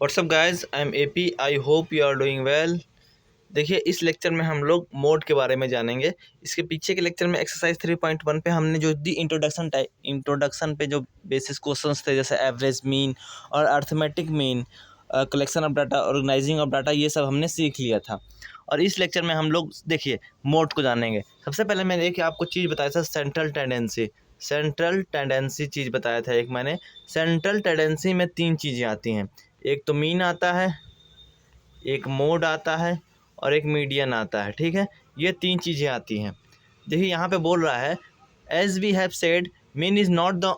WhatsApp guys, I am AP. I hope you are doing well. देखिए, इस lecture में हम लोग मोड के बारे में जानेंगे। इसके पीछे के लेक्चर में एक्सरसाइज 3.1 पे हमने जो दी इंट्रोडक्शन पे जो बेसिस क्वेश्चंस थे, जैसे एवरेज, मीन और arithmetic mean, collection of data, organising of data, ये सब हमने सीख लिया था। और इस लेक्चर में हम लोग देखिए मोड को जानेंगे। सबसे पहले मैंने देखिए आपको चीज़ बताया था, सेंट्रल टेंडेंसी चीज़ बताया था एक मैंने। सेंट्रल टेंडेंसी में 3 चीज़ें आती हैं। एक तो मीन आता है, एक मोड आता है और एक मीडियन आता है। ठीक है, ये 3 चीज़ें आती हैं। देखिए यहाँ पे बोल रहा है, as we have said mean is not the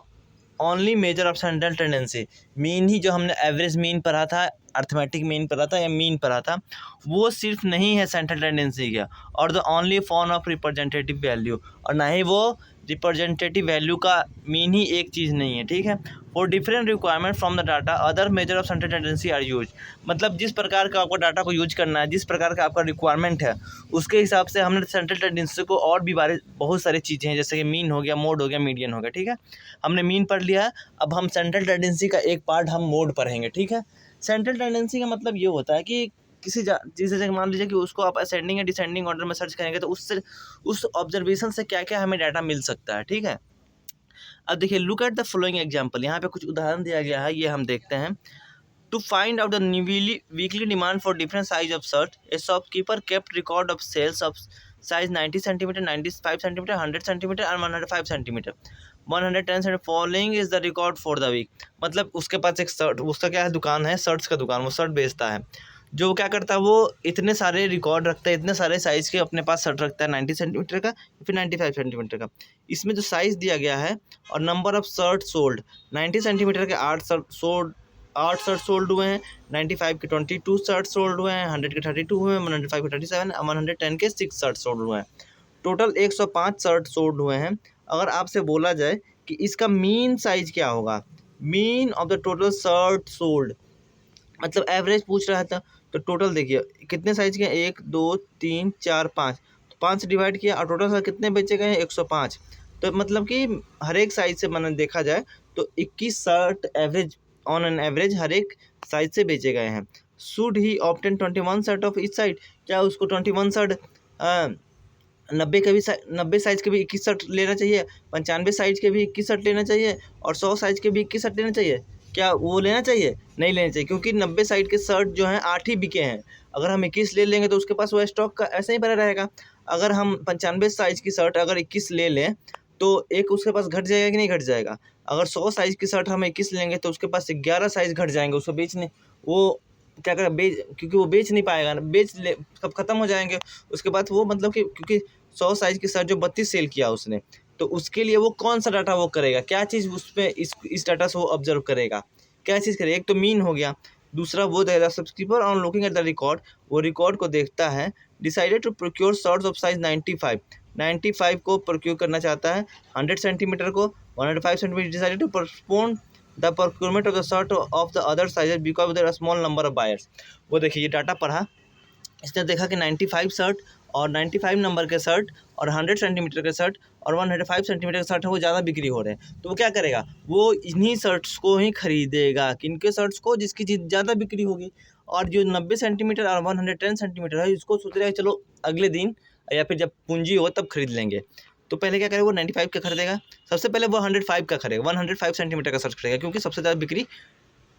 only measure of central tendency. Mean ही जो हमने एवरेज मीन पढ़ा था, अर्थमेटिक मीन पढ़ा था या मीन पढ़ा था, वो सिर्फ नहीं है सेंट्रल टेंडेंसी का, और the only form of representative value, और ना ही वो रिप्रेजेंटेटिव वैल्यू का मीन ही एक चीज़ नहीं है। ठीक है, for different requirement from the data other measure of central tendency are use. मतलब जिस प्रकार का आपको डाटा को यूज करना है, जिस प्रकार का आपका रिक्वायरमेंट है, उसके हिसाब से हमने सेंट्रल टेंडेंसी को और भी बहुत सारी चीज़ें हैं, जैसे कि मीन हो गया, मोड हो गया, मीडियन हो गया। ठीक है, हमने मीन पढ़ लिया है। अब हम सेंट्रल टेंडेंसी का एक पार्ट हम मोड पढ़ेंगे। ठीक है, सेंट्रल टेंडेंसी का मतलब ये होता है कि किसी चीज़ से मान लीजिए कि उसको आप असेंडिंग या डिसेंडिंग ऑर्डर में सर्च करेंगे तो उससे उस ऑब्जर्वेशन से क्या क्या हमें डाटा मिल सकता है। ठीक है, अब देखिए, look at the following example. यहाँ पे कुछ उदाहरण दिया गया है, ये हम देखते हैं। To find out the weekly demand for different size of shirt, a shopkeeper kept record of sales of size 90 centimetre, 95 centimetre, 100 centimetre और 105 centimetre, 110 centimetre. Following is the record for the week. मतलब उसके पास एक shirt, उसका क्या है, दुकान है, shirts का दुकान, वो शर्ट बेचता है। जो क्या करता है, वो इतने सारे रिकॉर्ड रखता है, इतने सारे साइज़ के अपने पास शर्ट रखता है, 90 सेंटीमीटर का, फिर 95 सेंटीमीटर का। इसमें जो साइज़ दिया गया है और number of shirt sold, 90 centimetre के 8 शर्ट सोल्ड हुए हैं, 95 के 22 शर्ट सोल्ड हुए हैं, 100 के 32 हुए हैं, 105 के 37 और 110 के 6 शर्ट सोल्ड हुए हैं। टोटल 105 शर्ट सोल्ड हुए हैं। अगर आपसे बोला जाए कि इसका मीन साइज़ क्या होगा, mean of the total shirt sold, मतलब एवरेज पूछ रहा था, तो टोटल देखिए कितने साइज़ के, 1 2 3 4 5, तो 5 से डिवाइड किया और टोटल साइज कितने बेचे गए हैं, 105। तो मतलब कि हर एक साइज से मैंने देखा जाए तो 21 shirt average, on an average हर एक साइज से बेचे गए हैं। Should he obtain 21 shirt of each size, क्या उसको 21 शर्ट 90 साइज़ के भी 21 शर्ट लेना चाहिए, 95 साइज़ के भी 21 शर्ट लेना चाहिए और 100 साइज़ के भी 21 शर्ट लेना चाहिए? क्या वो लेना चाहिए? नहीं लेना चाहिए, क्योंकि 90 साइज़ के शर्ट जो हैं 8 ही बिके हैं। अगर हम 21 ले लेंगे तो उसके पास वो स्टॉक का ऐसे ही पड़ा रहेगा। अगर हम 95 साइज़ की शर्ट अगर 21 ले लें तो एक उसके पास घट जाएगा कि नहीं घट जाएगा? अगर 100 साइज़ की शर्ट हम 21 लेंगे तो उसके पास 11 साइज़ घट जाएंगे, उसको बेचने, वो क्या करेगा, क्योंकि वो बेच नहीं पाएगा ना, कब ख़त्म हो जाएंगे उसके बाद वो, मतलब कि क्योंकि 100 साइज़ की शर्ट जो 32 सेल किया उसने, तो उसके लिए वो कौन सा डाटा वो करेगा, क्या चीज़ उसमें इस डाटा से वो ऑब्जर्व करेगा, क्या चीज़ करेगा? एक तो मीन हो गया, दूसरा वो देगा subscriber on looking at the record, वो रिकॉर्ड को देखता है। Decided to procure shirts of size 95 को प्रोक्योर करना चाहता है, 100 सेंटीमीटर को, 105 centimetre. Decided to postpone the procurement of the shirt of the other sizes because there are small number of buyers. वो देखिए, ये डाटा पढ़ा, इसने देखा कि 95 शर्ट और 95 नंबर के शर्ट और 100 सेंटीमीटर के शर्ट और 105 सेंटीमीटर के शर्ट है, वो ज़्यादा बिक्री हो रहे हैं। तो वो क्या करेगा, वो इन्हीं शर्ट्स को ही खरीदेगा, किनके शर्ट्स को, जिसकी चीज़ ज़्यादा बिक्री होगी। और जो 90 सेंटीमीटर और 110 सेंटीमीटर है, इसको सोच रहा है चलो अगले दिन या फिर जब पूंजी हो तब खरीद लेंगे। तो पहले क्या करेगा, वो 95 का खरीदेगा। सबसे पहले वो 105 का खरीदेगा, 105 सेंटीमीटर का शर्ट खरीदेगा, क्योंकि सबसे ज़्यादा बिक्री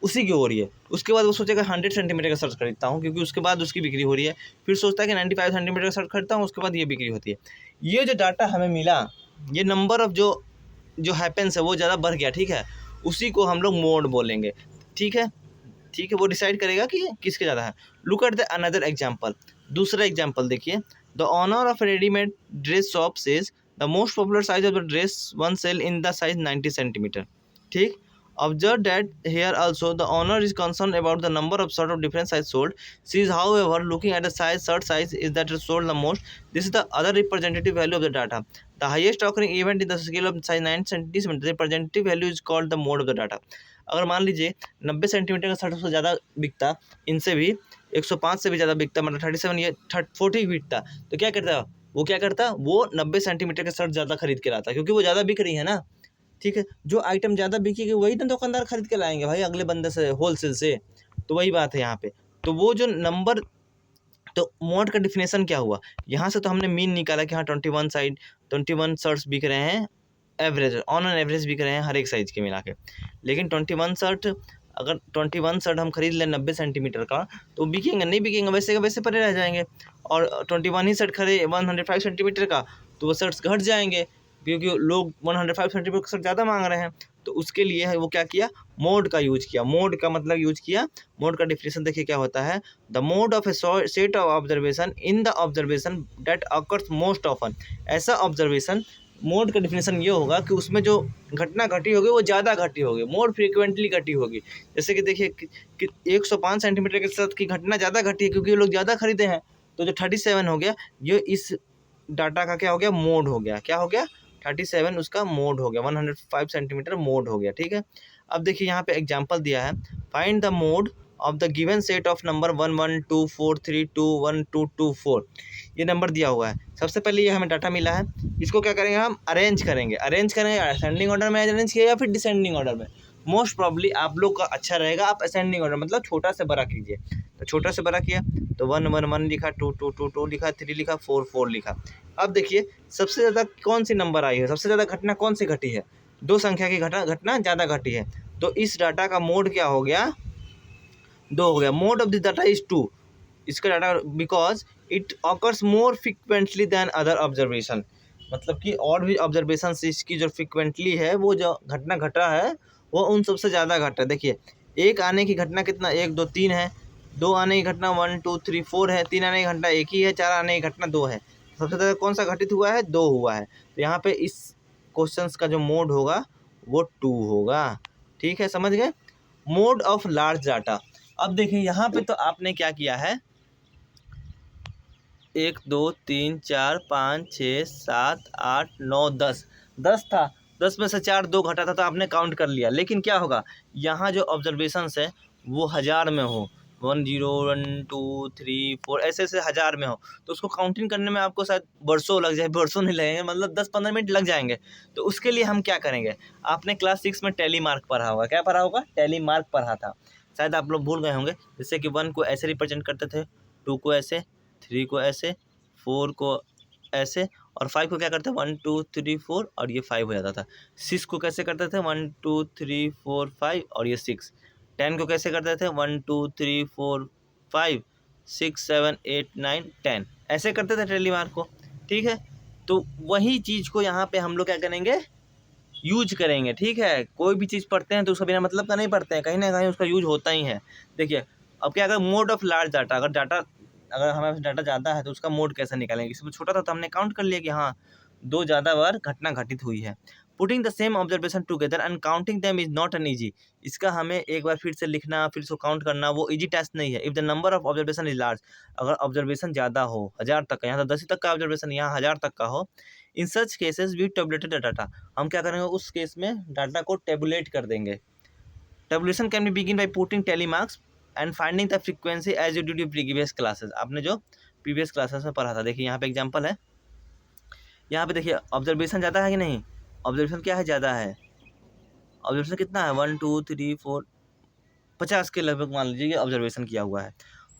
उसी की हो रही है। उसके बाद वो सोचेगा 100 सेंटीमीटर का शर्ट खरीदता हूँ, क्योंकि उसके बाद उसकी बिक्री हो रही है। फिर सोचता है कि 95 सेंटीमीटर का शर्ट खरीदता हूँ, उसके बाद ये बिक्री होती है। ये जो डाटा हमें मिला, ये नंबर ऑफ जो हैपेंस है वो ज़्यादा बढ़ गया। ठीक है, उसी को हम लोग मोड बोलेंगे। ठीक है, ठीक है, वो डिसाइड करेगा कि किसके ज़्यादा है। Look at the another example. दूसरा एग्जाम्पल देखिए, the owner of readymade dress shop says the most popular size of the dress one sell in the size 90 centimetre. ठीक, observe that here also the owner is concerned about the number of sort of different size sold. She is however looking at the shirt size is that is sold the most. This is the other representative value of the data. The highest occurring event in the scale of size 9 centimeter, the representative value is called the mode of the data. अगर मान लीजिए 90 centimetre का shirt उससे ज़्यादा बिकता, इनसे भी 105 से भी ज़्यादा बिकता, मतलब 37 या 40 बिकता, तो क्या करता वो, क्या करता वो 90 सेंटीमीटर का शर्ट ज़्यादा खरीद के लाता, क्योंकि वो ज़्यादा बिक रही है ना। ठीक है, जो आइटम ज़्यादा बिकेगी वही ना दुकानदार खरीद के लाएंगे भाई अगले बंदे से, होलसेल से। तो वही बात है यहाँ पे। तो वो जो नंबर, तो मोड का डिफिनेशन क्या हुआ, यहाँ से तो हमने मीन निकाला कि हाँ 21 शर्ट्स बिक रहे हैं, एवरेज ऑन एन एवरेज बिक रहे हैं हर एक साइज़ के मिला के। लेकिन 21 शर्ट, अगर 21 शर्ट हम खरीद लें 90 सेंटीमीटर का, तो बिकेंगे नहीं, बिकेंगे वैसे का वैसे पड़े रह जाएंगे। और 21 ही शर्ट खरीदे 105 सेंटीमीटर का, तो वो शर्ट्स घट जाएंगे, क्योंकि लोग 105 सेंटीमीटर का शर्ट ज़्यादा मांग रहे हैं। तो उसके लिए है वो क्या किया, मोड का यूज किया। मोड का मतलब यूज किया, मोड का डिफिनेशन देखिए क्या होता है, the mode of A set of observation in the observation that occurs most often. ऐसा ऑब्जर्वेशन, मोड का डिफिनेशन ये होगा कि उसमें जो घटना घटी होगी वो ज़्यादा घटी होगी, मोर फ्रीक्वेंटली घटी होगी। जैसे कि देखिए कि 105 सेंटीमीटर के साथ की घटना ज़्यादा घटी है क्योंकि ये लोग ज़्यादा खरीदे हैं। तो जो 37 हो गया, ये इस डाटा का क्या हो गया, मोड हो गया। क्या हो गया, 37 उसका मोड हो गया, 105 सेंटीमीटर मोड हो गया। ठीक है, अब देखिए यहाँ पे एग्जांपल दिया है, find the mode of the given set of number 1124321224। ये नंबर दिया हुआ है। सबसे पहले ये हमें डाटा मिला है, इसको क्या करेंगे, हम अरेंज करेंगे। अरेंज करेंगे असेंडिंग ऑर्डर में अरेंज किया या फिर डिसेंडिंग ऑर्डर में। मोस्ट प्रॉब्ली आप लोग का अच्छा रहेगा आप असेंडिंग ऑर्डर, मतलब छोटा से बड़ा कीजिए। तो छोटा से बड़ा किया तो 1 1 1 लिखा, 2 2 2 2 लिखा, 3 लिखा, 4 4 लिखा। अब देखिए सबसे ज़्यादा कौन सी नंबर आई है, सबसे ज़्यादा घटना कौन सी घटी है, दो संख्या की घटना ज़्यादा घटी है। तो इस डाटा का मोड क्या हो गया, 2 हो गया। Mode of this data is 2, इसका data, because it occurs more frequently than other observation. मतलब कि और भी ऑब्जर्वेशन से इसकी जो फ्रिक्वेंटली है, वो जो घटना घटा है वो उन सबसे ज़्यादा घटा है। देखिए एक आने की घटना कितना, 1 2 3 है, 2 आने की घटना 1 2 3 4 है, 3 आने की घटना 1 ही है, 4 आने की घटना 2 है। सबसे ज़्यादा कौन सा घटित हुआ है, 2 हुआ है। तो यहाँ पे इस क्वेश्चंस का जो मोड होगा वो 2 होगा। ठीक है, समझ गए। Mode of large data. अब देखिए यहाँ पे तो आपने क्या किया है, 1 2 3 4 5 6 7 8 9 10, 10 था, 10 में से 4 2 घटा था तो आपने काउंट कर लिया। लेकिन क्या होगा, यहाँ जो ऑब्जर्वेशंस है वो 1000 में हो, 1 0 1 2 3 4 ऐसे ऐसे 1000 में हो, तो उसको काउंटिंग करने में आपको शायद बरसों लग जाए, बरसों नहीं लगेंगे, मतलब 10-15 मिनट लग जाएंगे। तो उसके लिए हम क्या करेंगे, आपने क्लास 6 में टैली मार्क पढ़ा होगा, क्या पढ़ा होगा, टैली मार्क पढ़ा था, शायद आप लोग भूल गए होंगे। जैसे कि 1 को ऐसे रिप्रेजेंट करते थे, 2 को ऐसे, 3 को ऐसे, 4 को ऐसे, और 5 को क्या करते थे, 1 2 3 4 और ये 5 हो जाता था। 6 को कैसे करते थे, 1 2 3 4 5 और ये 6। 10 को कैसे करते थे, 1 2 3 4 5 6 7 8 9 10, ऐसे करते थे टैली मार्क को। ठीक है, तो वही चीज़ को यहाँ पे हम लोग क्या करेंगे, यूज करेंगे। ठीक है, कोई भी चीज़ पढ़ते हैं तो उसका बिना मतलब का नहीं पढ़ते हैं, कहीं ना कहीं उसका यूज होता ही है। देखिए अब क्या, अगर मोड ऑफ लार्ज डाटा, अगर हमारे पास डाटा ज़्यादा है तो उसका मोड कैसे निकालेंगे। इसमें छोटा था तो हमने काउंट कर लिया कि हाँ 2 ज़्यादा बार घटना घटित हुई है। Putting the same observation together and counting them is not an easy. इसका हमें एक बार फिर से लिखना, फिर इसको काउंट करना, वो ईजी टास्क नहीं है। If the number of observation is large, अगर ऑब्जर्वेशन ज़्यादा हो, 1000 तक का, यहाँ तो 10 तक का ऑब्जर्वेशन, यहाँ 1000 तक का हो, in such cases we tabulated data, हम क्या करेंगे उस केस में डाटा को टेबुलेट कर देंगे। Tabulation can be begin by putting tally marks and finding the frequency as you did previous classes. आपने जो प्रीवियस क्लासेस में पढ़ा था। देखिए यहाँ पे एग्जांपल है, यहाँ पे देखिए ऑब्जर्वेशन ज़्यादा है कि नहीं, ऑब्जर्वेशन क्या है, ज़्यादा है। ऑब्जर्वेशन कितना है, 1 2 3 4 50 के लगभग मान लीजिए ऑब्जर्वेशन किया हुआ है।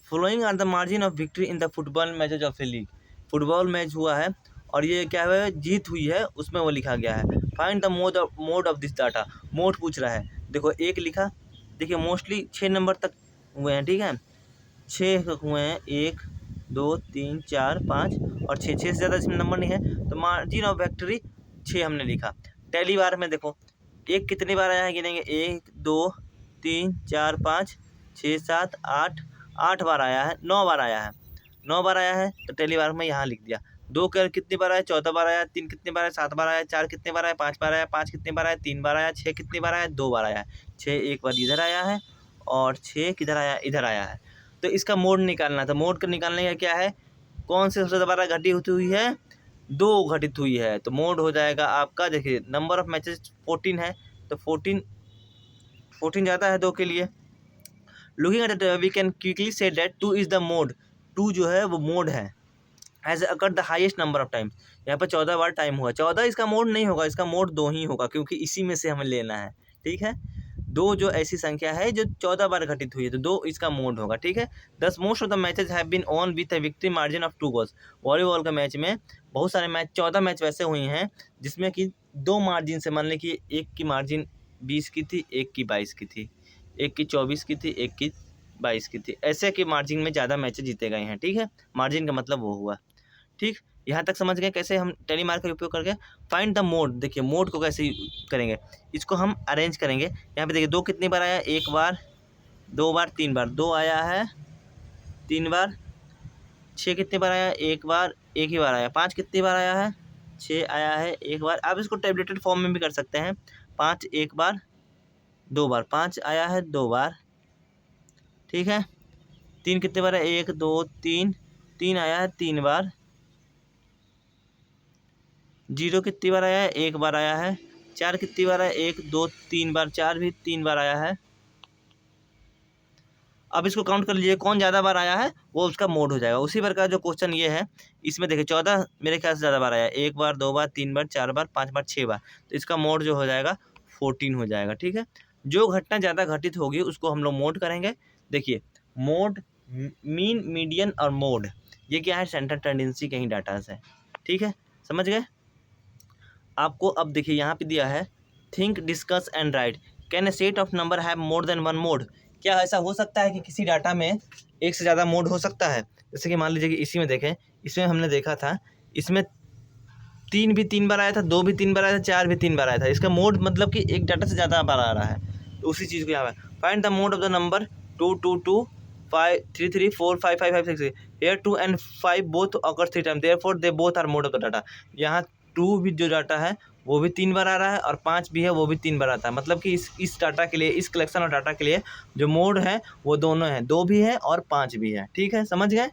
Following are the margin of victory in the football matches of a league. Football match हुआ है और ये क्या है, जीत हुई है, उसमें वो लिखा गया है। Find the mode of this data, mode पूछ रहा है। देखो 1 लिखा, देखिए मोस्टली 6 नंबर तक हुए हैं। ठीक है, 6 हुए हैं, 1 2 3 4 5 और 6 से ज़्यादा इसमें नंबर नहीं है, तो मार्जिन ऑफ विक्ट्री 6 हमने लिखा। टैली बार में देखो 1 कितनी बार आया है, गिनेंगे 1 2 3 4 5 6 7 8, 8 बार आया है, 9 बार आया है, 9 बार आया है, तो टैली बार में यहाँ लिख दिया। 2 कर कितनी बार आया, 14 बार आया, 3 कितनी बार आया, 7 बार आया, 4 कितनी बार आया, 5 बार आया, 5 कितनी बार आया, 3 बार आया, 6 कितनी बार आया, 2 बार आया, 6 एक बार इधर आया है और 6 किधर आया, इधर आया है। तो इसका मोड निकालना था। मोड का निकालने का क्या है, कौन से सबसे ज़्यादा घटी होती हुई है, 2 घटित हुई है, तो मोड हो जाएगा आपका। देखिए नंबर ऑफ मैचेस 14 है, तो 14 ज़्यादा है 2 के लिए। Looking at we can quickly see that 2 is the mode, 2 जो है वो मोड है। As occur the highest number of times, यहाँ पर 14 बार टाइम हुआ, 14 इसका मोड नहीं होगा, इसका मोड 2 ही होगा क्योंकि इसी में से हमें लेना है। ठीक है, दो जो ऐसी संख्या है जो 14 बार घटित हुई है, तो 2 इसका मोड होगा, ठीक है। Thus most of the matches have been on with a victory margin of 2 goals. Volleyball का मैच में बहुत सारे मैच 14 मैच वैसे हुए हैं जिसमें कि 2 मार्जिन से, मान लें कि एक की मार्जिन 20 की थी, एक की 22 की थी, एक की 24 की थी, एक की 22 की थी, ऐसे के मार्जिन में ज़्यादा मैचेज जीते गए हैं, ठीक है। मार्जिन का मतलब वो हुआ, ठीक। यहाँ तक समझ गए कैसे हम टेली मार्क का उपयोग करके फाइंड द मोड। देखिए मोड को कैसे करेंगे, इसको हम अरेंज करेंगे। यहाँ पे देखिए 2 कितनी बार आया, 1 बार, 2 बार, 3 बार, 2 आया है 3 बार। 6 कितनी बार आया, 1 बार, 1 ही बार आया। 5 कितनी बार आया है, 6 आया है 1 बार। आप इसको टेबलेटेड फॉर्म में भी कर सकते हैं। 5 1 बार 2 बार, 5 आया है 2 बार, ठीक है। 3 कितनी बार है, 1 2 3, 3 आया है 3 बार। 0 कितनी बार आया है, 1 बार आया है। 4 कितनी बार है, 1 2 3 बार, 4 भी 3 बार आया है। अब इसको काउंट कर लीजिए, कौन ज़्यादा बार आया है वो उसका मोड हो जाएगा। उसी प्रकार जो क्वेश्चन ये है, इसमें देखिए 14 मेरे ख्याल से ज़्यादा बार आया है, 1 बार 2 बार 3 बार 4 बार 5 बार 6 बार, तो इसका मोड जो हो जाएगा 14 हो जाएगा, ठीक है। जो घटना ज़्यादा घटित होगी उसको हम लोग मोड करेंगे। देखिए मोड, मीन, मीडियन और मोड, ये क्या है, सेंट्रल टेंडेंसी के ही डाटा है, ठीक है, समझ गए। आपको अब देखिए यहाँ पे दिया है think discuss and right, can a set of number have more than one mod. क्या ऐसा हो सकता है कि किसी डाटा में एक से ज़्यादा मोड हो सकता है। जैसे कि मान लीजिए कि इसी में देखें, इसमें हमने देखा था, इसमें 3 भी 3 बार आया था, 2 भी 3 बार आया था, 4 भी 3 बार आया था। इसका मोड मतलब कि एक डाटा से ज़्यादा बार आ रहा है, तो उसी चीज़ को यहाँ पर find the mode of the number 2 2 2 5 3 3 4 5 5 5 6 here 2 and 5 both occurs 3 times, therefore they both are mode of the data। यहाँ 2 भी जो डाटा है वो भी 3 बार आ रहा है और 5 भी है वो भी 3 बार आता है। मतलब कि इस डाटा के लिए, इस कलेक्शन ऑफ डाटा के लिए जो मोड है वो दोनों हैं, 2 भी है और 5 भी है, ठीक है, समझ गए।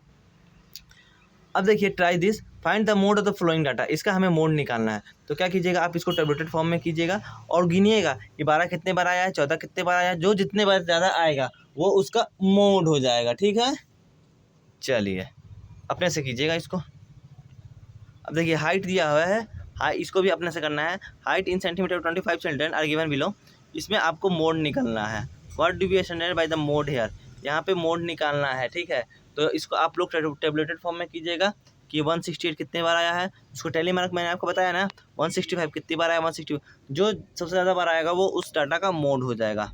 अब देखिए try this, find the mode of the flowing data. इसका हमें मोड निकालना है, तो क्या कीजिएगा, आप इसको टेबलेटेड फॉर्म में कीजिएगा और गिनिएगा कि 12 कितने बार आया है, 14 कितने बार आया है। जो जितने बार ज़्यादा आएगा वो उसका मोड हो जाएगा, ठीक है। चलिए अपने से कीजिएगा इसको। अब देखिए हाइट दिया हुआ है, हाई इसको भी अपने से करना है। Height in centimetre 25 centimetre are given below. इसमें आपको मोड निकालना है। What do be standard by the mode here, यहाँ पे मोड निकालना है, ठीक है। तो इसको आप लोग टेबलेटेड फॉर्म में कीजिएगा कि 168 कितने बार आया है। उसको टेली मार्क मैंने आपको बताया ना, 165 कितनी बार आया, 160 जो सबसे ज़्यादा बार आएगा वो उस डाटा का मोड हो जाएगा,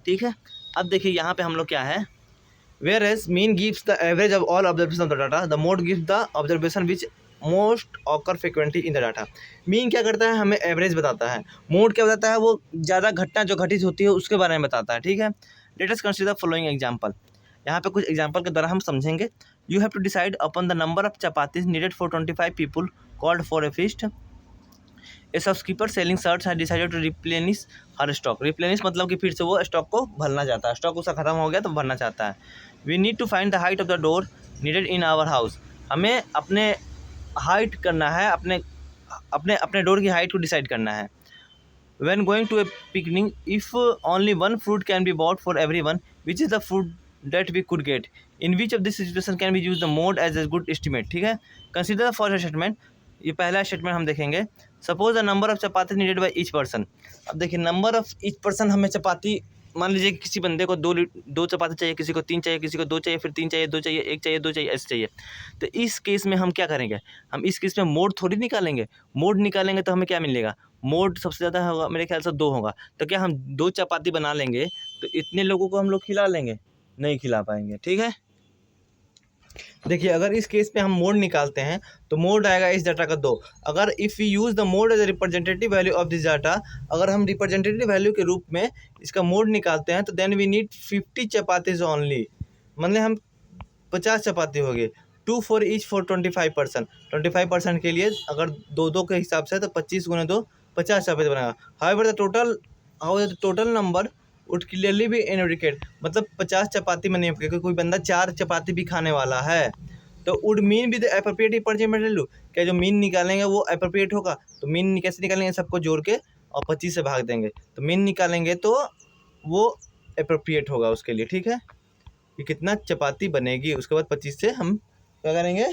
ठीक है। अब देखिए यहाँ पे हम लोग क्या है, whereas mean gives the average of all observation of the data, the mode gives the observation which most occur frequently in the data। Mean क्या करता है, हमें एवरेज बताता है। मोड क्या बताता है, वो ज़्यादा घटना जो घटित होती है उसके बारे में बताता है, ठीक है। Let us consider following example. यहाँ पे कुछ एग्जांपल के द्वारा हम समझेंगे। You have to decide upon the number of chapatis needed for 25 people called for a feast. A shopkeeper selling shirts had decided to replenish her stock. Replenish मतलब कि फिर से वो स्टॉक को भरना चाहता है, स्टॉक उसका खत्म हो गया तो भरना चाहता है। We need to find the height of the door needed in our house. हमें अपने हाइट करना है, अपने अपने अपने डोर की हाइट को डिसाइड करना है। When going to a picnic, if only one fruit can be bought for everyone, which is the fruit that we could get? In which of this situation can we use the mode as a good estimate? ठीक है। Consider the first statement। ये पहला statement हम देखेंगे। Suppose the number of chapati needed by each person. अब देखिए number of each person, हमें चपाती, मान लीजिए किसी बंदे को दो चपाती चाहिए, किसी को 3 चाहिए, किसी को 2 चाहिए, फिर 3 चाहिए, 2 चाहिए, 1 चाहिए, 2 चाहिए, ऐसे चाहिए। तो इस केस में हम क्या करेंगे, हम इस केस में मोड थोड़ी निकालेंगे। मोड निकालेंगे तो हमें क्या मिलेगा, मोड सबसे ज़्यादा होगा मेरे ख्याल से 2 होगा। तो क्या हम 2 चपाती बना लेंगे तो इतने लोगों को हम लोग खिला लेंगे? नहीं खिला पाएंगे, ठीक है। देखिए अगर इस केस पे हम मोड निकालते हैं तो मोड आएगा इस डाटा का 2। अगर if we use the mode as a representative value of this data, अगर हम रिप्रेजेंटेटिव वैल्यू के रूप में इसका मोड निकालते हैं तो then we need 50 chapatis only. मतलब हम 50 चपाती हो गए, 2 फॉर ईच फॉर 25%। 25% के लिए अगर 2 के हिसाब से तो 25 गुने 2 50 चपाती बनेगा। However the total number would clearly be indicate, मतलब 50 चपाती में नहीं, क्योंकि कोई बंदा 4 चपाती भी खाने वाला है तो वुड मीन भी द एप्रोप्रिएट रिप्रेजेंटेटिव वैल्यू। क्या जो मीन निकालेंगे वो एप्रोप्रिएट होगा? तो मीन कैसे निकालेंगे, सबको जोड़ के और 25 से भाग देंगे तो मीन निकालेंगे तो वो एप्रोप्रिएट होगा उसके लिए, ठीक है। कि कितना चपाती बनेगी, उसके बाद 25 से हम क्या करेंगे,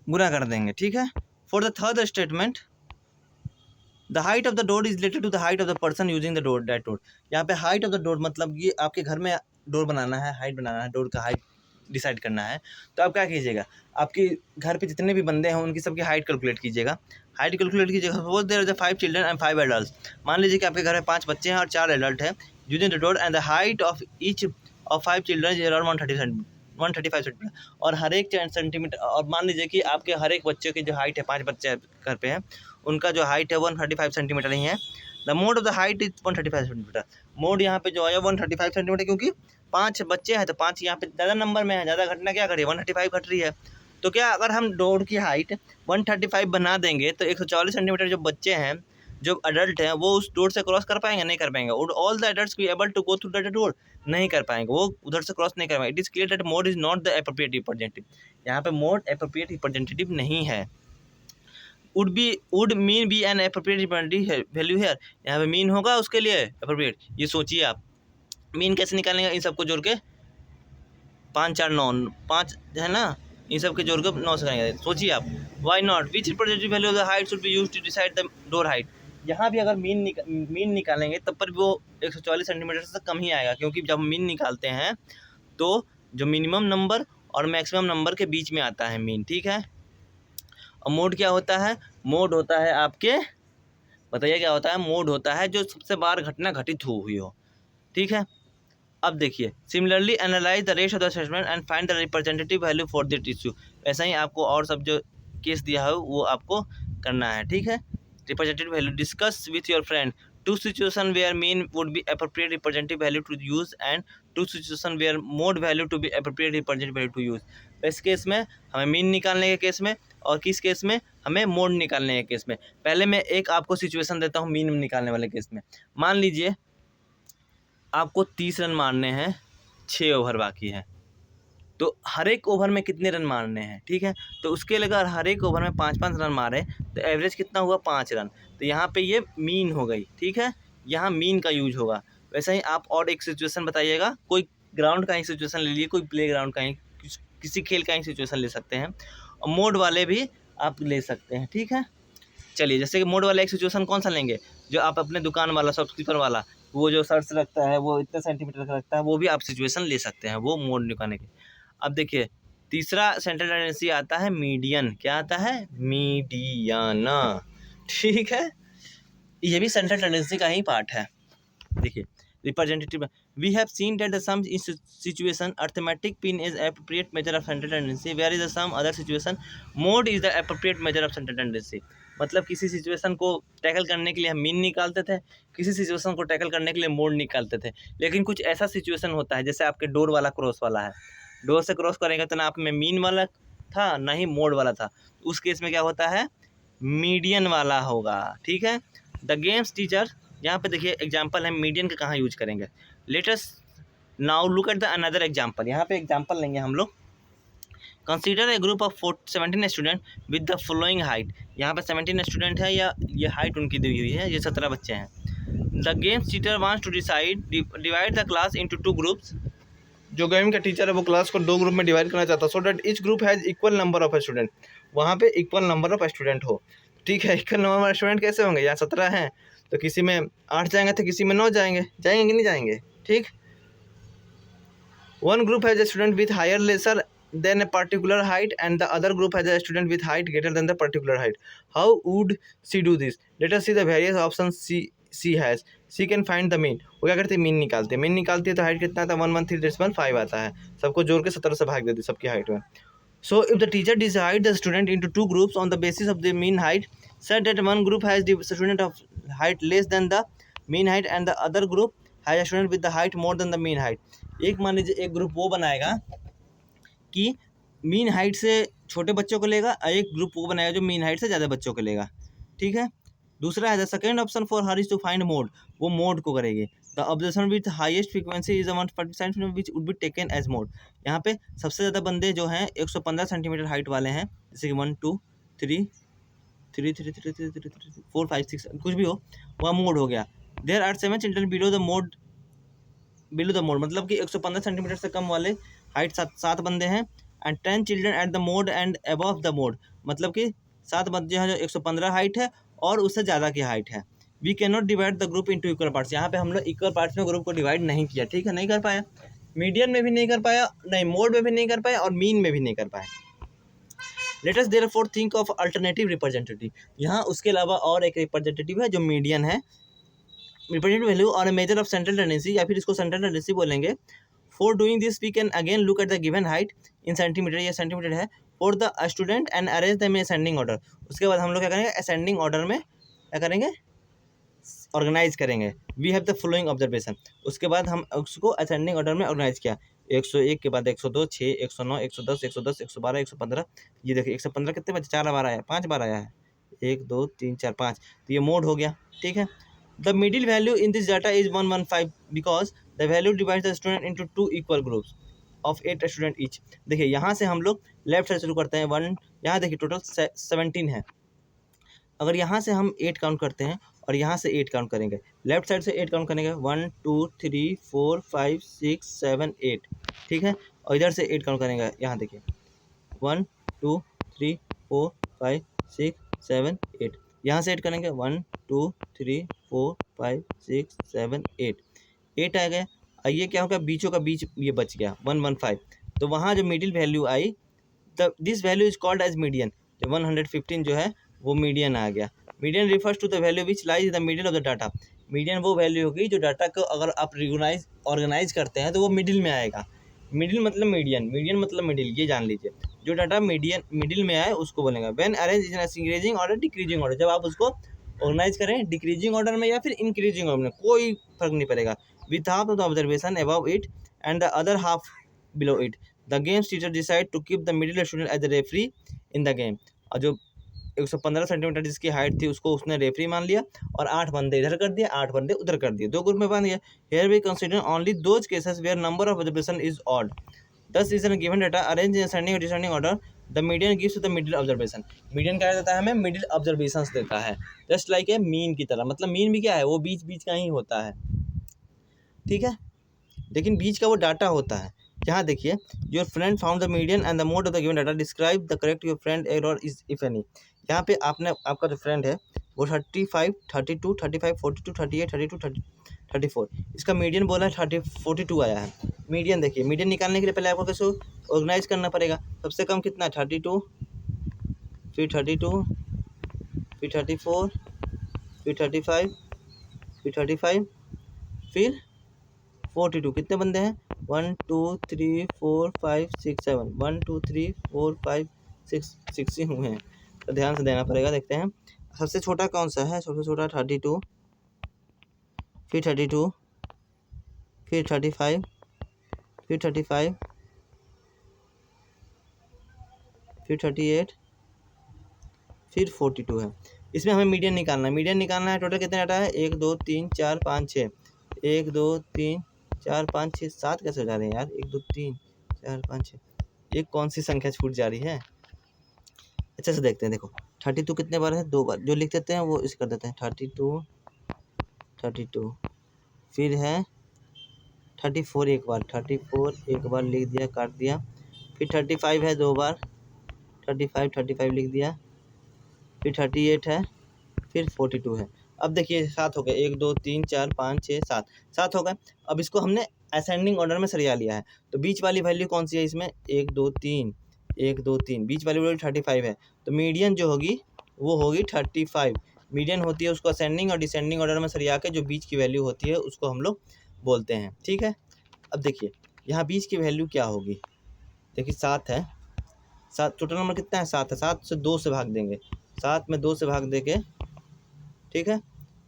गुणा कर देंगे, ठीक है। For the third statement, the height of the door is related to the height of the person using the door that door. यहाँ पे हाइट ऑफ द डोर मतलब ये आपके घर में डोर बनाना है, हाइट बनाना है, डोर का हाइट डिसाइड करना है, तो आप क्या कीजिएगा, आपके घर पे जितने भी बंदे हैं उनकी सबकी हाइट कैलकुलेट कीजिएगा। हाइट कैलकुलेट कीजिएगा, suppose there are 5 children and 5 adults. मान लीजिए कि आपके घर में 5 बच्चे हैं और 4 एडल्ट हैं। Using the door and the height of each of 5 children is around 135 centimetre. और हर एक सेंटीमीटर, और मान लीजिए कि आपके हर एक बच्चे की जो हाइट है, 5 बच्चे घर पे हैं, उनका जो हाइट है 135 सेंटीमीटर ही है। The mode of the height is 135 centimetre. Mode यहाँ पे जो है 135 सेंटीमीटर, क्योंकि 5 बच्चे हैं तो 5 यहाँ पे ज़्यादा नंबर में है, ज़्यादा घटना क्या करिए 135 घट रही है। तो क्या अगर हम डोर की हाइट 135 बना देंगे तो 140 सेंटीमीटर जो बच्चे हैं, जो अडल्ट हैं, वो उस डोर से क्रॉस कर पाएंगे? नहीं कर पाएंगे। Would all the adults be able to go through that door? नहीं कर पाएंगे, वो उधर से क्रॉस नहीं कर पाएंगे। It is clear that mode is not the appropriate representative. यहाँ पे मोड एप्रोप्रिएट रिप्रेजेंटेटिव नहीं है। Would mean be an appropriate representative value here. यहाँ पे मीन होगा उसके लिए एप्रोप्रिएट। ये सोचिए आप, मीन कैसे निकालेंगे? इन सबको जोड़ के 5 4 9 5 है ना, इन सब के जोड़ के 9 से करेंगे। सोचिए आप, why not, which representative value of the height should be used to decide the door height. यहाँ भी अगर मीन निकालेंगे तब पर भी वो 140 सेंटीमीटर से कम ही आएगा, क्योंकि जब मीन निकालते हैं तो जो मिनिमम नंबर और मैक्सिमम नंबर के बीच में आता है मीन, ठीक है। और मोड क्या होता है? मोड होता है आपके, बताइए क्या होता है? मोड होता है जो सबसे बार घटना घटित हुई हो, ठीक है। अब देखिए, similarly analyse the rest of the assessment and find the representative value for that issue. वैसा ही आपको और सब जो केस दिया है वो आपको करना है, ठीक है। Representative value, discuss with your friend two situation where mean would be appropriate representative value to use and two situation where mode value to be appropriate representative value to use. इस case में हमें mean निकालने के case में, और किस case में? हमें मोड निकालने के केस में। पहले मैं एक आपको सिचुएशन देता हूँ मीन निकालने वाले केस में। मान लीजिए आपको 30 रन मारने हैं, 6 ओवर बाकी है, तो हर एक ओवर में कितने रन मारने हैं, ठीक है। तो उसके लिए अगर हर एक ओवर में 5-5 रन मारे तो एवरेज कितना हुआ? 5 रन। तो यहाँ पे ये मीन हो गई, ठीक है। यहाँ मीन का यूज होगा। वैसे ही आप और एक सिचुएशन बताइएगा, कोई ग्राउंड का ही सिचुएशन ले लीजिए, कोई प्ले ग्राउंड का ही, किसी खेल का ही सिचुएशन ले सकते हैं, और मोड वाले भी आप ले सकते हैं, ठीक है। चलिए, जैसे कि मोड वाला एक सिचुएशन कौन सा लेंगे? जो आप अपने दुकान वाला, शॉपकीपर वाला, वो जो शर्ट्स रखता है, वो इतने सेंटीमीटर का रखता है, वो भी आप सिचुएशन ले सकते हैं, वो मोड निकालने के। अब देखिए, तीसरा सेंट्रल टेंडेंसी आता है मीडियन। क्या आता है? मीडियन, ठीक है। ये भी सेंट्रल टेंडेंसी का ही पार्ट है। देखिए, representative, we have seen that the some in situation arithmetic mean is appropriate measure of central tendency, where is the some other situation mode is the appropriate measure of central tendency. मतलब किसी situation को tackle करने के लिए हम mean निकालते थे, किसी सिचुएशन को टैकल करने के लिए मोड निकालते थे। लेकिन कुछ ऐसा सिचुएशन होता है, जैसे आपके डोर वाला क्रॉस वाला है, डोर से क्रॉस करेंगे तो ना आप में मीन वाला था ना ही मोड वाला था, उस केस में क्या होता है? मीडियन वाला होगा, ठीक है। द गेम्स टीचर, यहाँ पे देखिए एग्जाम्पल है मीडियन का कहाँ यूज करेंगे। Let us now look at the another example. यहाँ पे एग्जाम्पल लेंगे हम लोग। Consider a group of 17 student with the following height. यहाँ पे 17 स्टूडेंट है, या ये हाइट उनकी दी हुई है, ये 17 बच्चे हैं। The games teacher wants to divide the class into 2 groups. जो गेम का टीचर है वो क्लास को 2 ग्रुप में डिवाइड करना चाहता है, so that each group has equal number of student. वहाँ पे इक्वल नंबर ऑफ स्टूडेंट हो, ठीक है। इक्वल नंबर ऑफ स्टूडेंट कैसे होंगे? यहाँ 17 हैं तो किसी में 8 जाएंगे तो किसी में 9 जाएंगे कि नहीं जाएंगे, ठीक। One group has a student with higher lesser than a particular height and the other group has a student with height greater than the particular height. How would she do this? Let us see the various options she has. She can find the mean. वो क्या करती है? Mean निकालती है। Mean निकालती है तो height कितना आता है? 113.5 आता है। सबको जोड़ के 17 से भाग देती है सबकी हाइट में। So if the teacher divide the student into 2 groups on the basis of the mean height, said that one group has the student of height less than the mean height and the other group has a student with the height more than the mean height. एक मान लीजिए एक group वो बनाएगा कि mean height से छोटे बच्चों को लेगा, और एक ग्रुप वो बनाएगा जो मीन हाइट से ज़्यादा बच्चों को लेगा, ठीक है। दूसरा है the second option for her is to find mode. वो मोड को करेगी। The observation with highest frequency is 140 which would be taken as mode. यहाँ पे सबसे ज़्यादा बंदे जो हैं 115 सेंटीमीटर हाइट वाले हैं, जैसे कि 1 2 3 3 3 3 3 3 3 4 5 6 कुछ भी हो, वह मोड हो गया। There are 7 children below the mode, मतलब कि 115 सेंटीमीटर से कम वाले हाइट 7 बंदे हैं, and 10 children at the mode and above the mode, मतलब कि 7 बच्चे हैं जो 115 हाइट है और उससे ज़्यादा की हाइट है। We can not divide the group into equal parts, यहाँ पे हम लोग इक्वल पार्ट्स में ग्रुप को डिवाइड नहीं किया, ठीक है, नहीं कर पाया। मीडियन में भी नहीं कर पाया, नहीं मोड में भी नहीं कर पाया और मीन में भी नहीं कर पाया। Let us therefore think of alternative representative, यहाँ उसके अलावा और एक रिप्रेजेंटेटिव है जो मीडियन है, रिप्रेजेंटेटिव वैल्यू और मेजर ऑफ सेंट्रल टेंडेंसी, या फिर इसको सेंट्रल टेंडेंसी बोलेंगे। For doing this we can again look at the given height in centimetre, ये सेंटीमीटर है, for the student and arrange them in ascending order. उसके बाद हम लोग क्या करेंगे, असेंडिंग ऑर्डर में क्या करेंगे, ऑर्गेनाइज करेंगे। We have the following observation, उसके बाद हम उसको असेंडिंग ऑर्डर में ऑर्गेनाइज किया। 101 के बाद 102, 6, 109, 110, 110, 112, 115, ये देखिए 115 कितने बचे, 4 बार आया, 5 बार आया है, 1 2 3 4 5, तो ये मोड हो गया, ठीक है। The middle value in this data is 115 because the value divides the student into 2 equal groups of 8 student each. देखिए यहाँ से हम लोग लेफ्ट साइड शुरू करते हैं, 1, यहाँ देखिए टोटल 17 है। अगर यहाँ से हम 8 काउंट करते हैं और यहाँ से 8 काउंट करेंगे, लेफ्ट साइड से 8 काउंट करेंगे, 1 2 3 4 5 6 7 8, ठीक है। और इधर से 8 काउंट करेंगे, यहाँ देखिए 1 2 3 4 5 6 7 8, यहाँ से 8 करेंगे, 1 2 3 4 5 6 7 8, 8 आ गए। और ये क्या होगा, बीचों का बीच ये बच गया 115, तो वहाँ जो मिडिल वैल्यू आई, the this value is called as median, जो 115 जो है वो मीडियन आ गया। Median refers to the value which lies the middle of the data. Median वो वैल्यू होगी जो डाटा को अगर आप ऑर्गेनाइज करते हैं तो वो मिडिल में आएगा। मिडिल मतलब मीडियन, मीडियन मतलब मिडिल, ये जान लीजिए। जो डाटा मिडिल में आए उसको बोलेंगे। When arrange in increasing order decreasing order, जब आप उसको ऑर्गेनाइज करें डिक्रीजिंग ऑर्डर में या फिर इंक्रीजिंग ऑर्डर में, कोई फर्क नहीं पड़ेगा। With half of the observation above it and the other half below it, the games teacher decide to keep the middle student as the referee in the game. और जो 115 सेंटीमीटर जिसकी height थी उसको उसने रेफरी मान लिया और 8 बंदे इधर कर दिए, 8 बंदे उधर कर दिए, 2 ग्रुप में बांध दिया। Here we consider only those cases where number of observation is odd. This is an given data arrange in ascending और descending order, the median gives the middle observation. Median क्या देता है हमें, मिडिल ऑब्जर्वेशंस देता है, just like a mean की तरह। मतलब मीन भी क्या है, वो बीच बीच का ही होता है, ठीक है, लेकिन बीच का वो डाटा होता है। यहाँ देखिए, your friend found the median and the mode of the given data, describe the correct your friend error is if any. यहाँ पे आपका जो फ्रेंड है वो 35 32 35 42 38 32 34, इसका मीडियन बोला है 42 आया है। मीडियन देखिए, मीडियन निकालने के लिए पहले आपको कैसे ऑर्गेनाइज करना पड़ेगा। सबसे कम कितना है 32, फिर 32, फिर 34, फिर 35, फिर 35, फिर 42। कितने बंदे हैं, 1 2 3 4 5 6 7, 1 2 3 4 5 6 ही हुए हैं, तो ध्यान से देना पड़ेगा। देखते हैं सबसे छोटा कौन सा है, सबसे छोटा 32, फिर 32, फिर 35, फिर 35, फिर 38, फिर 42 है। इसमें हमें मीडियन निकालना है। मीडियन निकालना है, टोटल कितने डाटा है, 1 2 3 4 5 6, 1 2 3 4 5 6 7 कैसे हो जा रहे हैं यार, 1 2 3 4 5 6, ये कौन सी संख्या छूट जा रही है। अच्छे से देखते हैं, देखो 32 कितने बार है, 2 बार, जो लिख देते हैं वो इस कर देते हैं 32 32, फिर है 34 एक बार, 34 एक बार लिख दिया, काट दिया, फिर 35 है 2 बार, 35 लिख दिया, फिर 38 है, फिर 42 है। अब देखिए 7 हो गए, 1 2 3 4 5 6 7 हो गए। अब इसको हमने असेंडिंग ऑर्डर में सरिया लिया है, तो बीच वाली वैल्यू कौन सी है इसमें, 1 2 3 1 2 3, बीच वाली वैल्यू 35 है, तो मीडियन जो होगी वो होगी 35। मीडियन होती है उसको असेंडिंग और डिसेंडिंग ऑर्डर में सरिया के जो बीच की वैल्यू होती है उसको हम लोग बोलते हैं, ठीक है। अब देखिए यहाँ बीच की वैल्यू क्या होगी, देखिए 7 है, 7 टोटल नंबर कितना है, 7 है, 7 से 2 से भाग देंगे, 7 में 2 से भाग देके, ठीक है,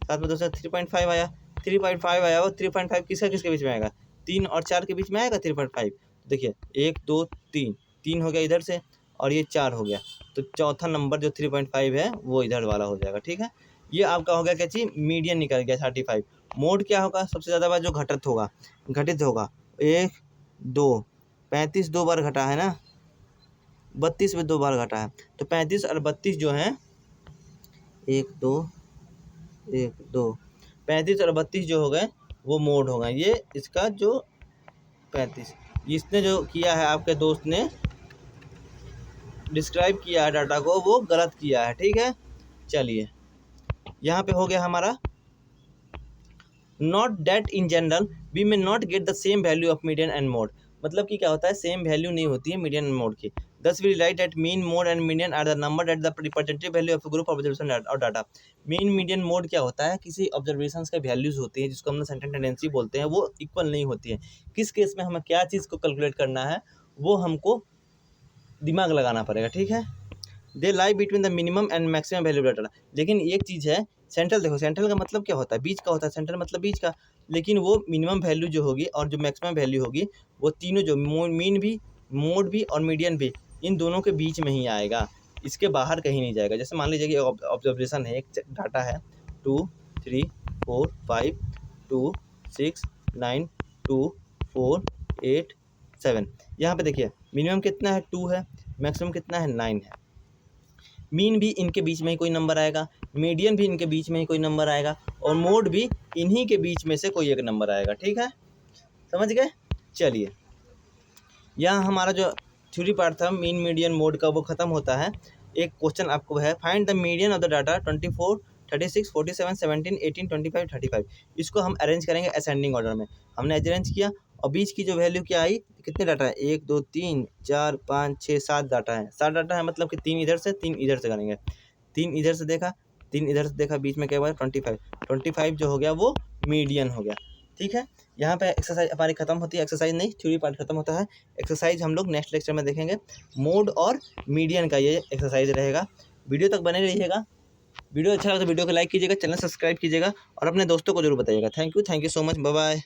7 में 2 से 3.5 आया, 3.5 आया, वो 3.5 किसके बीच में आएगा, 3 और 4 के बीच में आएगा 3.5। देखिए 1 2 3, 3 हो गया इधर से और ये 4 हो गया, तो चौथा नंबर जो 3.5 है वो इधर वाला हो जाएगा, ठीक है। ये आपका हो गया क्या चीज़, मीडियन निकल गया 35। मोड क्या होगा, सबसे ज़्यादा बार जो घटित होगा 1 2 35 2 बार घटा है ना, 32 में 2 बार घटा है, तो 35 और 32 जो हैं 1 2 1 2, 35 और 32 जो हो गए वो मोड हो गए। ये इसका जो 35 इसने जो किया है आपके दोस्त ने डिस्क्राइब किया है डाटा को, वो गलत किया है, ठीक है। चलिए यहाँ पे हो गया हमारा note that in general we may not get the same value of median and mode. मतलब कि क्या होता है, सेम वैल्यू नहीं होती है मीडियन एंड मोड की। Thus we write at mean mode and median are the number at the representative value of group observation और डाटा। मीन मीडियन मोड क्या होता है, किसी ऑब्जर्वेशन का वैल्यूज होती है जिसको हम सेंट्रल टेंडेंसी बोलते हैं, वो इक्वल नहीं होती है। किस केस में हमें क्या चीज़ को कैलकुलेट करना है वो हमको दिमाग लगाना पड़ेगा, ठीक है। They lie between the minimum and maximum value data. लेकिन एक चीज़ है, सेंट्रल देखो, सेंट्रल का मतलब क्या होता है, बीच का होता है, सेंट्रल मतलब बीच का। लेकिन वो मिनिमम वैल्यू जो होगी और जो मैक्सिमम वैल्यू होगी वो तीनों जो मीन भी, मोड भी और मीडियन भी, इन दोनों के बीच में ही आएगा, इसके बाहर कहीं नहीं जाएगा। जैसे मान लीजिए कि ऑब्जर्वेशन है, एक डाटा है 2 3 4 5 2 6 9 2 4 8 7। यहाँ पे देखिए मिनिमम कितना है 2 है, मैक्सिमम कितना है 9 है। मीन भी इनके बीच में ही कोई नंबर आएगा, मीडियन भी इनके बीच में ही कोई नंबर आएगा, और मोड भी इन्हीं के बीच में से कोई एक नंबर आएगा, ठीक है, समझ गए। चलिए, यहाँ हमारा जो थ्योरी पार्ट था मीन मीडियन मोड का वो खत्म होता है। एक क्वेश्चन आपको है, find the median of the data 24 36 47 17 18 25 35। इसको हम अरेंज करेंगे असेंडिंग ऑर्डर में। हमने अरेंज किया और बीच की जो वैल्यू क्या आई, कितने डाटा है, 1 2 3 4 5 6 7 डाटा है। 7 डाटा है मतलब कि 3 इधर से 3 इधर से करेंगे। 3 इधर से देखा, 3 इधर से देखा, बीच में क्या हुआ 25। 25 जो हो गया वो मीडियन हो गया, ठीक है। यहाँ पे एक्सरसाइज हमारी खत्म होती है, एक्सरसाइज नहीं थ्योरी पार्ट खत्म होता है। एक्सरसाइज हम लोग नेक्स्ट लेक्चर में देखेंगे। मोड और मीडियन का ये एक्सरसाइज रहेगा। वीडियो तक बने रहिएगा। वीडियो अच्छा लगा तो वीडियो को लाइक कीजिएगा, चैनल सब्सक्राइब कीजिएगा और अपने दोस्तों को जरूर बताइएगा। Thank you so much, bye bye.